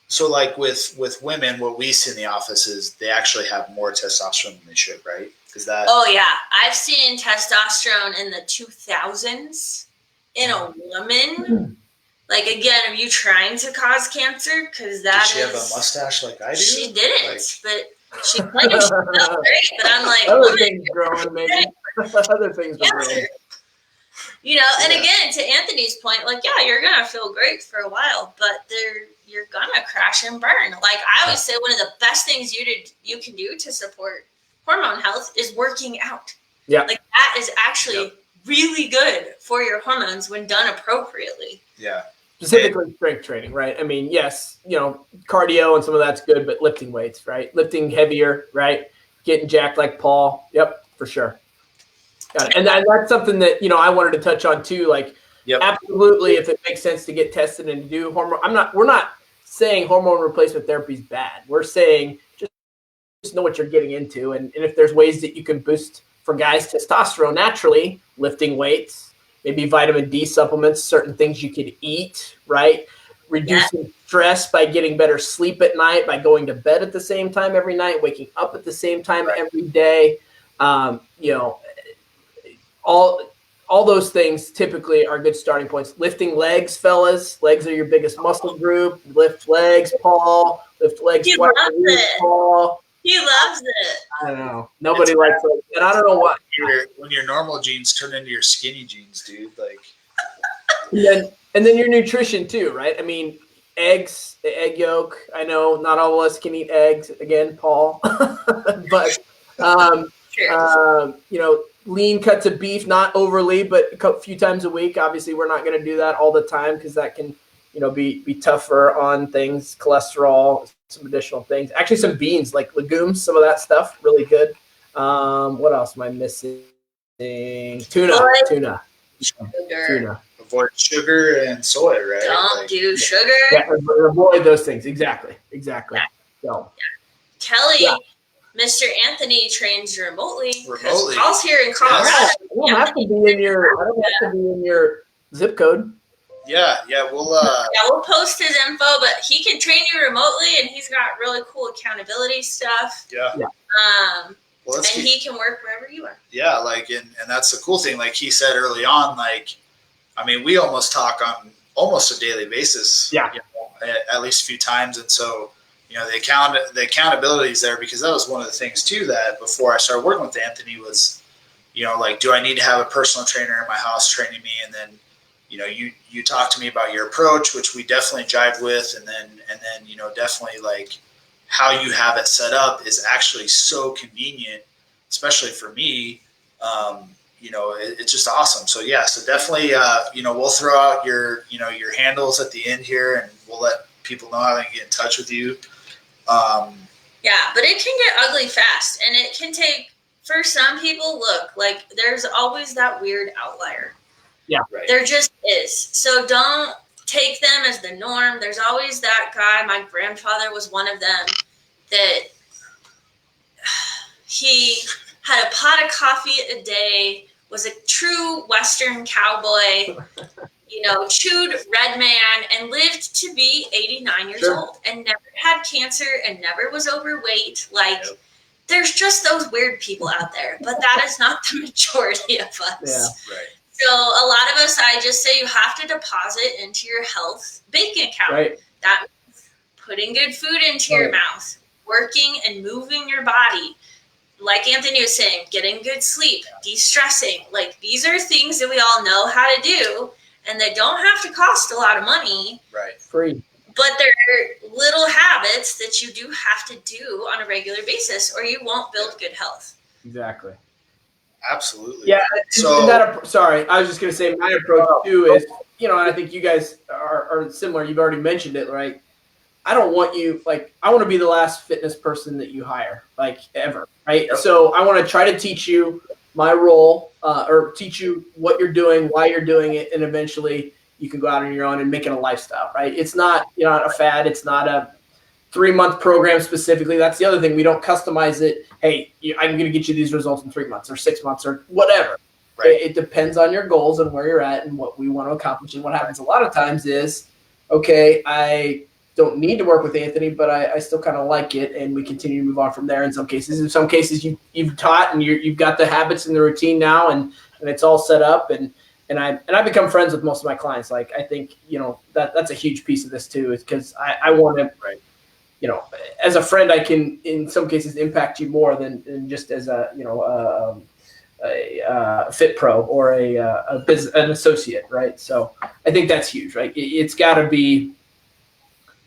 So like with women, what we see in the office is they actually have more testosterone than they should, right? Is that? Oh yeah. I've seen testosterone in the 2000s in a woman. Like, again, are you trying to cause cancer? Because that Did she have a mustache like I do? She didn't, but she claimed she felt great. But I'm like, other things growing, maybe. Other things are growing. And again, to Anthony's point, like, yeah, you're gonna feel great for a while, but you're gonna crash and burn. Like I always say, one of the best things you can do to support hormone health is working out. Yeah, like that is actually really good for your hormones when done appropriately. Yeah. Specifically strength training, right? I mean, yes, cardio and some of that's good, but lifting weights, right? Lifting heavier, right? Getting jacked like Paul. Yep, for sure. Got it. And that's something that, I wanted to touch on too. Like, absolutely, if it makes sense to get tested and to do hormone, we're not saying hormone replacement therapy is bad. We're saying just know what you're getting into. And if there's ways that you can boost for guys testosterone naturally, lifting weights, maybe vitamin D supplements, certain things you could eat, right? Reducing stress by getting better sleep at night, by going to bed at the same time every night, waking up at the same time every day. All those things typically are good starting points. Lifting legs, fellas. Legs are your biggest muscle group. Lift legs, Paul. Lift legs twice a week, Paul. He loves it. I don't know. Nobody likes it. And I don't know why. When your normal jeans turn into your skinny jeans, dude. Like. And then your nutrition too, right? I mean, eggs, the egg yolk. I know not all of us can eat eggs. Again, Paul. But, lean cuts of beef, not overly, but a few times a week. Obviously, we're not going to do that all the time because that can, be tougher on things, cholesterol, some additional things. Actually, some beans, like legumes, some of that stuff, really good. What else am I missing? Tuna. Avoid sugar and soy, right? Don't do sugar. Yeah, avoid those things. Exactly. Yeah. So, Kelly, Mr. Anthony trains remotely. Paul's here in Colorado. I don't have to be in your zip code. Yeah, we'll post his info, but he can train you remotely, and he's got really cool accountability stuff. Yeah. And he can work wherever you are. Yeah, and that's the cool thing. Like he said early on, we almost talk on almost a daily basis. Yeah. At least a few times, and so the accountability is there because that was one of the things too that before I started working with Anthony was, do I need to have a personal trainer in my house training me, and then. You talk to me about your approach, which we definitely jive with. And then, definitely how you have it set up is actually so convenient, especially for me. It's just awesome. So so definitely, we'll throw out your handles at the end here and we'll let people know how they can get in touch with you. But it can get ugly fast and it can take for some people, look, like there's always that weird outlier. Yeah. Right. There just is. So don't take them as the norm. There's always that guy. My grandfather was one of them that he had a pot of coffee a day, was a true Western cowboy, chewed red man, and lived to be 89 years old and never had cancer and never was overweight. Like, there's just those weird people out there, but that is not the majority of us. Yeah. Right. So a lot of us, I just say you have to deposit into your health bank account. Right. That means putting good food into your mouth, working and moving your body. Like Anthony was saying, getting good sleep, de-stressing. Like, these are things that we all know how to do, and they don't have to cost a lot of money. Right. Free. But they're little habits that you do have to do on a regular basis, or you won't build good health. Exactly. Absolutely. Yeah. So, sorry, I was just going to say my approach too is, and I think you guys are similar. You've already mentioned it, right? I don't want you, I want to be the last fitness person that you hire, ever, right? Yep. So I want to try to teach you my role, or teach you what you're doing, why you're doing it, and eventually you can go out on your own and make it a lifestyle, right? It's not, a fad. It's not a 3-month program specifically. That's the other thing. We don't customize it. Hey, I'm going to get you these results in 3 months or 6 months or whatever. Right. It depends on your goals and where you're at and what we want to accomplish. And what happens a lot of times is, okay, I don't need to work with Anthony, but I still kind of like it, and we continue to move on from there. In some cases, you've taught and you've got the habits and the routine now, and it's all set up, and I become friends with most of my clients. I think that's a huge piece of this too, is because I want to, as a friend, I can in some cases impact you more than just as a fit pro or an associate, right? So I think that's huge, right? It's got to be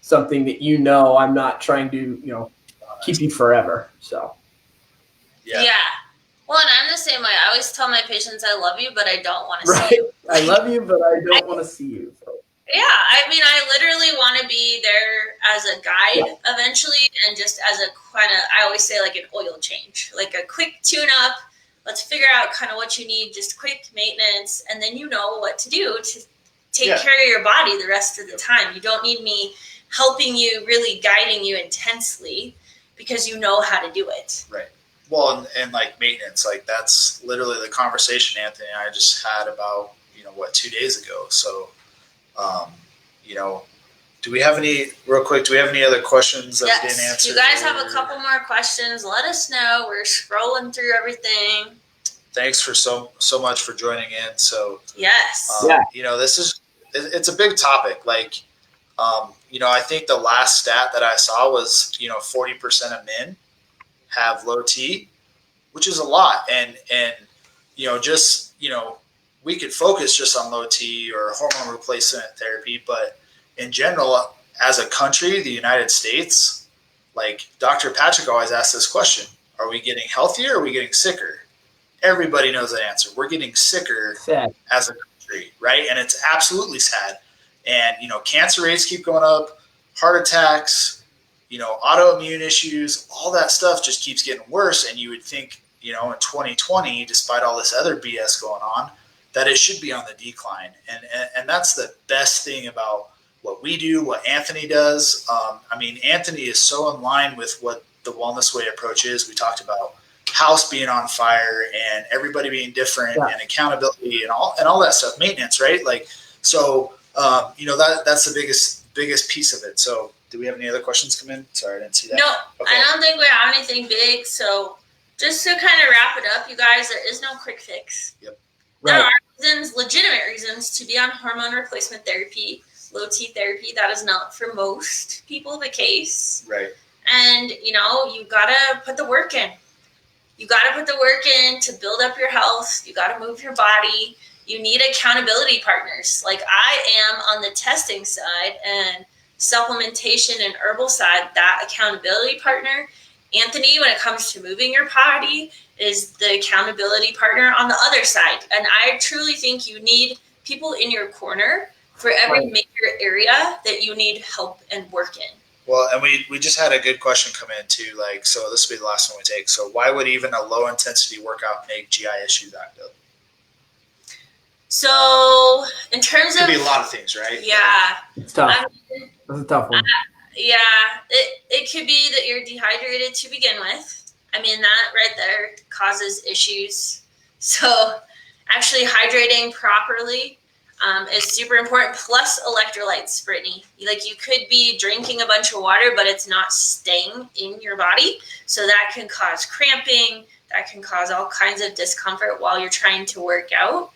something that I'm not trying to keep you forever. So yeah. Well, and I'm the same way. I always tell my patients I love you, but I don't want to see you. I love you, but I don't want to see you. So. Yeah, I mean, I literally want to be there as a guide eventually, and just as a I always say like an oil change, like a quick tune-up. Let's figure out kind of what you need, just quick maintenance, and then you know what to do to take care of your body the rest of the time. You don't need me helping you, really guiding you intensely, because you know how to do it. Right. Well, and like maintenance, that's literally the conversation Anthony and I just had about, 2 days ago. So, do we have any other questions that we didn't answer? You guys have a couple more questions, let us know. We're scrolling through everything. Thanks for so much for joining in. So, yes. It's a big topic. I think the last stat that I saw was, 40% of men have low T, which is a lot. And we could focus just on low T or hormone replacement therapy, but in general, as a country, the United States, Dr. Patrick always asks this question: are we getting healthier or are we getting sicker? Everybody knows that answer. We're getting sicker as a country, right? And it's absolutely sad. And, cancer rates keep going up, heart attacks, autoimmune issues, all that stuff just keeps getting worse. And you would think, in 2020, despite all this other BS going on, that it should be on the decline. And that's the best thing about what we do, what Anthony does. Anthony is so in line with what the Wellness Way approach is. We talked about house being on fire and everybody being different and accountability and all that stuff, maintenance, right? That's the biggest piece of it. So do we have any other questions come in? Sorry, I didn't see that. No, okay. I don't think we have anything big. So just to kind of wrap it up, you guys, there is no quick fix. Yep. There are legitimate reasons to be on hormone replacement therapy, low T therapy. That is not for most people the case. Right. And, you got to put the work in. You got to put the work in to build up your health. You got to move your body. You need accountability partners. I am on the testing side and supplementation and herbal side, that accountability partner. Anthony, when it comes to moving your body, is the accountability partner on the other side. And I truly think you need people in your corner for every major area that you need help and work in. Well, and we just had a good question come in too. Like, so this will be the last one we take. So why would even a low intensity workout make GI issues active? So in terms It could of be a lot of things, right? yeah, It's tough. That's a tough one. Yeah, it could be that you're dehydrated to begin with. I mean, that right there causes issues. So actually hydrating properly is super important. Plus electrolytes, Brittany. Like you could be drinking a bunch of water, but it's not staying in your body. So that can cause cramping. That can cause all kinds of discomfort while you're trying to work out.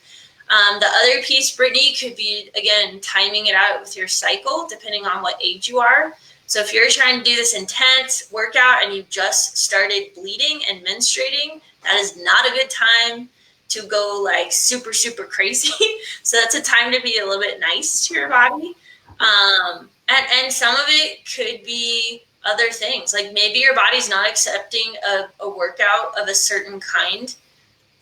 The other piece, Brittany, could be, again, timing it out with your cycle, depending on what age you are. So if you're trying to do this intense workout and you've just started bleeding and menstruating, that is not a good time to go like super, super crazy. So that's a time to be a little bit nice to your body. And some of it could be other things. Like maybe your body's not accepting a workout of a certain kind.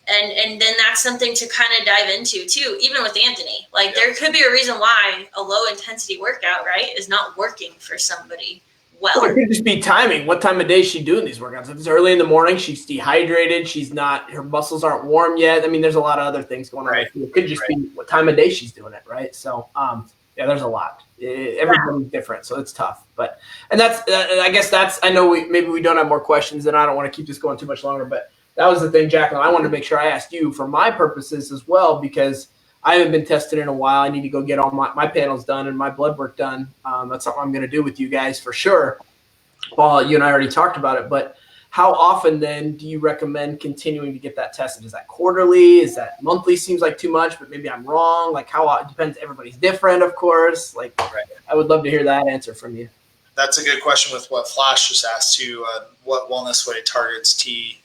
And then that's something to kind of dive into too, even with Anthony. Like there could be a reason why a low intensity workout, right, is not working for somebody well. Or it could just be timing. What time of day is she doing these workouts? If it's early in the morning, she's dehydrated. She's not, her muscles aren't warm yet. I mean, there's a lot of other things going on. Right. It could just be what time of day she's doing it, right? So, yeah, there's a lot. Everybody's different, so it's tough. But, and that's, I guess that's, I know maybe we don't have more questions, and I don't want to keep this going too much longer, but that was the thing, Jacqueline. I wanted to make sure I asked you for my purposes as well, because I haven't been tested in a while. I need to go get all my panels done and my blood work done. That's something I'm going to do with you guys for sure. Well, you and I already talked about it, but how often then do you recommend continuing to get that tested? Is that quarterly? Is that monthly? Seems like too much, but maybe I'm wrong. Like how it depends. Everybody's different, of course. Like I would love to hear that answer from you. That's a good question with what Flash just asked too. What wellness way targets T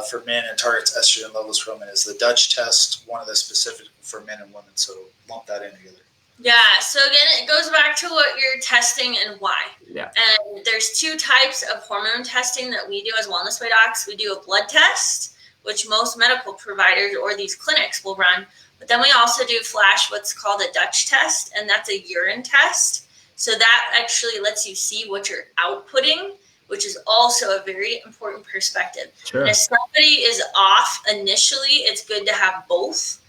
for men and targets estrogen levels for women? Is the Dutch test one of the specific for men and women? So lump that in together. Yeah, so again, it goes back to what you're testing and why. Yeah. And there's two types of hormone testing that we do as wellness way docs. We do a blood test, which most medical providers or these clinics will run. But then we also do Flash, what's called a Dutch test, and that's a urine test. So that actually lets you see what you're outputting, which is also a very important perspective. Sure. And if somebody is off initially, it's good to have both,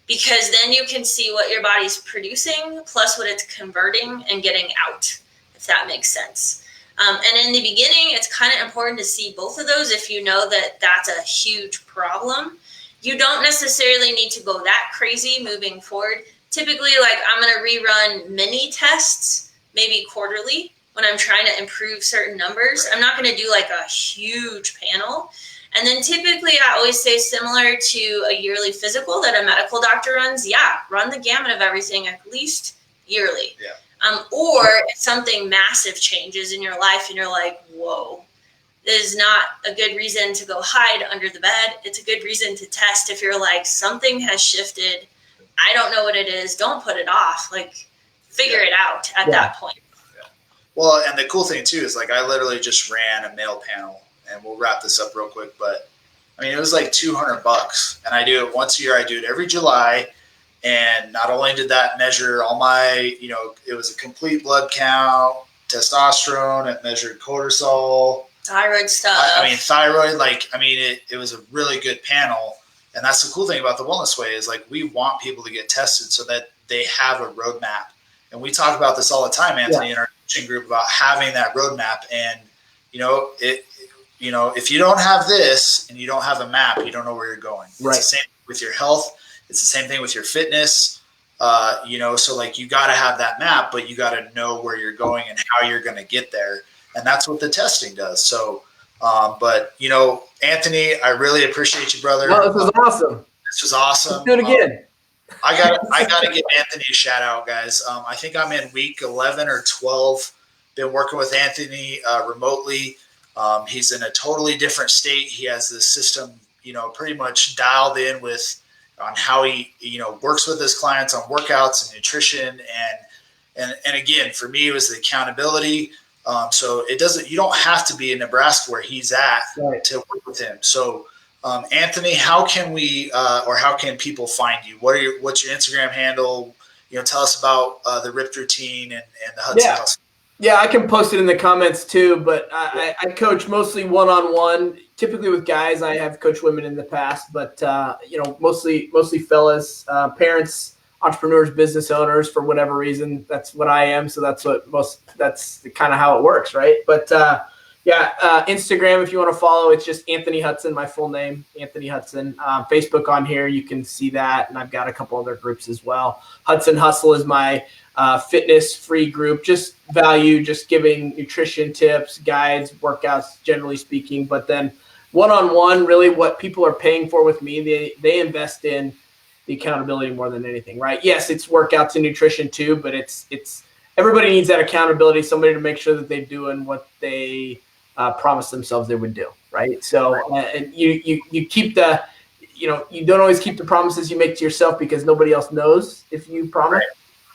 because then you can see what your body's producing plus what it's converting and getting out, if that makes sense. And in the beginning, it's kind of important to see both of those if you know that that's a huge problem. You don't necessarily need to go that crazy moving forward. Typically, like I'm going to rerun mini tests, maybe quarterly, when I'm trying to improve certain numbers. I'm not going to do like a huge panel. And then typically I always say, similar to a yearly physical that a medical doctor runs, run the gamut of everything at least yearly. Yeah. Or if something massive changes in your life and you're like, whoa, this is not a good reason to go hide under the bed. It's a good reason to test if you're like, something has shifted. I don't know what it is. Don't put it off. Like, figure it out at that point. Yeah. Well, and the cool thing too is like I literally just ran a male panel. And we'll wrap this up real quick, but I mean, it was like $200, and I do it once a year. I do it every July, and not only did that measure all my, it was a complete blood count, testosterone, it measured cortisol, thyroid stuff. I mean, thyroid, it was a really good panel, and that's the cool thing about the wellness way is like we want people to get tested so that they have a roadmap, and we talk about this all the time, Anthony, in our coaching group about having that roadmap, and if you don't have this and you don't have a map, you don't know where you're going. It's the same with your health. It's the same thing with your fitness. So like you got to have that map, but you got to know where you're going and how you're going to get there. And that's what the testing does. So, Anthony, I really appreciate you, brother. No, this was awesome. This was awesome. Let's do it again. I got to give Anthony a shout out, guys. I think I'm in week 11 or 12. Been working with Anthony remotely. He's in a totally different state. He has this system, pretty much dialed in on how he, works with his clients on workouts and nutrition. And again, for me, it was the accountability. So you don't have to be in Nebraska where he's at to work with him. So, Anthony, how can we, or how can people find you? What's your Instagram handle? Tell us about the ripped routine and the Hudson House. Yeah, I can post it in the comments too, but I coach mostly one-on-one, typically with guys. I have coached women in the past, but mostly fellas, parents, entrepreneurs, business owners. For whatever reason, that's what I am. So that's kind of how it works, right? But Instagram, if you want to follow, it's just Anthony Hudson, my full name, Anthony Hudson. Facebook on here, you can see that, and I've got a couple other groups as well. Hudson Hustle is my fitness free group, just giving nutrition tips, guides, workouts, generally speaking. But then one-on-one, really what people are paying for with me, they invest in the accountability more than anything, right? Yes, it's workouts and nutrition too, but it's everybody needs that accountability, somebody to make sure that they're doing what they promised themselves they would do, right? So and you keep the, you don't always keep the promises you make to yourself because nobody else knows if you promise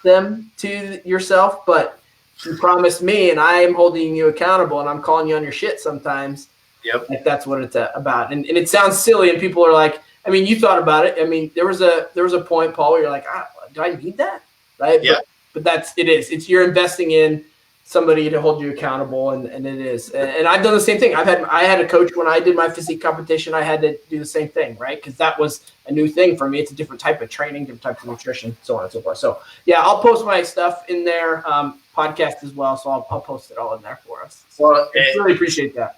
them to yourself, but you promised me and I am holding you accountable and I'm calling you on your shit sometimes. Yep. Like that's what it's about. And it sounds silly and people are like, I mean, you thought about it. I mean, there was a point, Paul, where you're like, do I need that? Right. Yeah. But it's you're investing in somebody to hold you accountable, and it is. And I've done the same thing. I had a coach when I did my physique competition. I had to do the same thing, right? Because that was a new thing for me. It's a different type of training, different type of nutrition, so on and so forth. So yeah, I'll post my stuff in there, podcast as well. So I'll post it all in there for us. So I really appreciate that.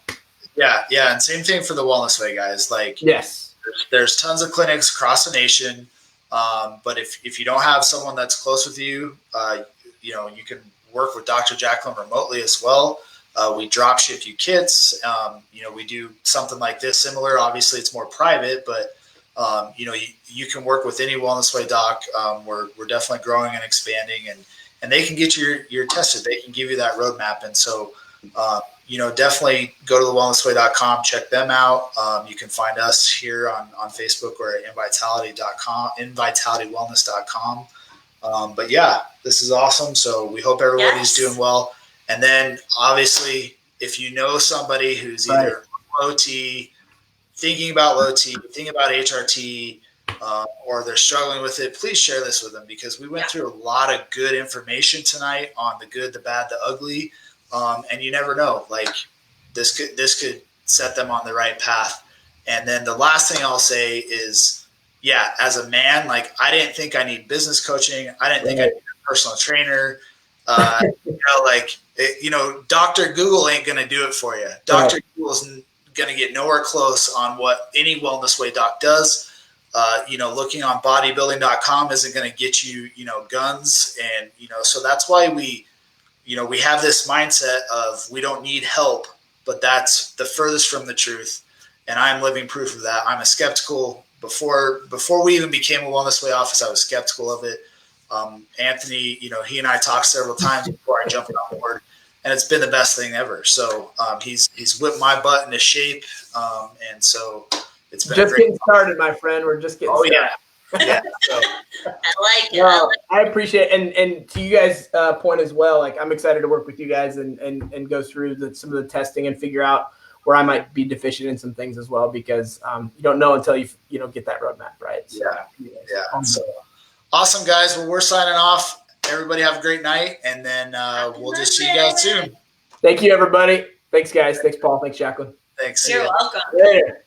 Yeah, and same thing for the Wellness Way, guys. Like, yes, there's tons of clinics across the nation, but if you don't have someone that's close with you, you can work with Dr. Jacqueline remotely as well. We drop ship you kits. We do something like this similar. Obviously, it's more private, but you can work with any Wellness Way doc. We're definitely growing and expanding, and they can get you tested. They can give you that roadmap, and so definitely go to thewellnessway.com, check them out. You can find us here on Facebook or at invitality.com, invitalitywellness.com. But yeah, this is awesome. So we hope everybody's doing well. And then obviously, if you know somebody who's either low T, thinking about low T, thinking about HRT, or they're struggling with it, please share this with them, because we went through a lot of good information tonight on the good, the bad, the ugly. And you never know, like this could set them on the right path. And then the last thing I'll say is, as a man, like I didn't think I need business coaching. I didn't think I need a personal trainer. Dr. Google ain't going to do it for you. Dr. Google's going to get nowhere close on what any Wellness Way doc does. Looking on bodybuilding.com isn't going to get you, guns. And, so that's why we have this mindset of we don't need help, but that's the furthest from the truth. And I'm living proof of that. I'm a skeptical. Before we even became a Wellness Way office, I was skeptical of it. Anthony, he and I talked several times before I jumped on board, and it's been the best thing ever. So he's whipped my butt into shape, and so it's been just getting started, my friend. We're just getting started. Yeah. So. I like it. I appreciate it. And to you guys' point as well, like I'm excited to work with you guys and go through some of the testing and figure out where I might be deficient in some things as well, because you don't know until you get that roadmap, right? So, yeah. So, awesome, guys. Well, we're signing off. Everybody have a great night, and then we'll just see you guys soon. Thank you, everybody. Thanks, guys. Thanks, Paul. Thanks, Jacqueline. Thanks. You're welcome. Later.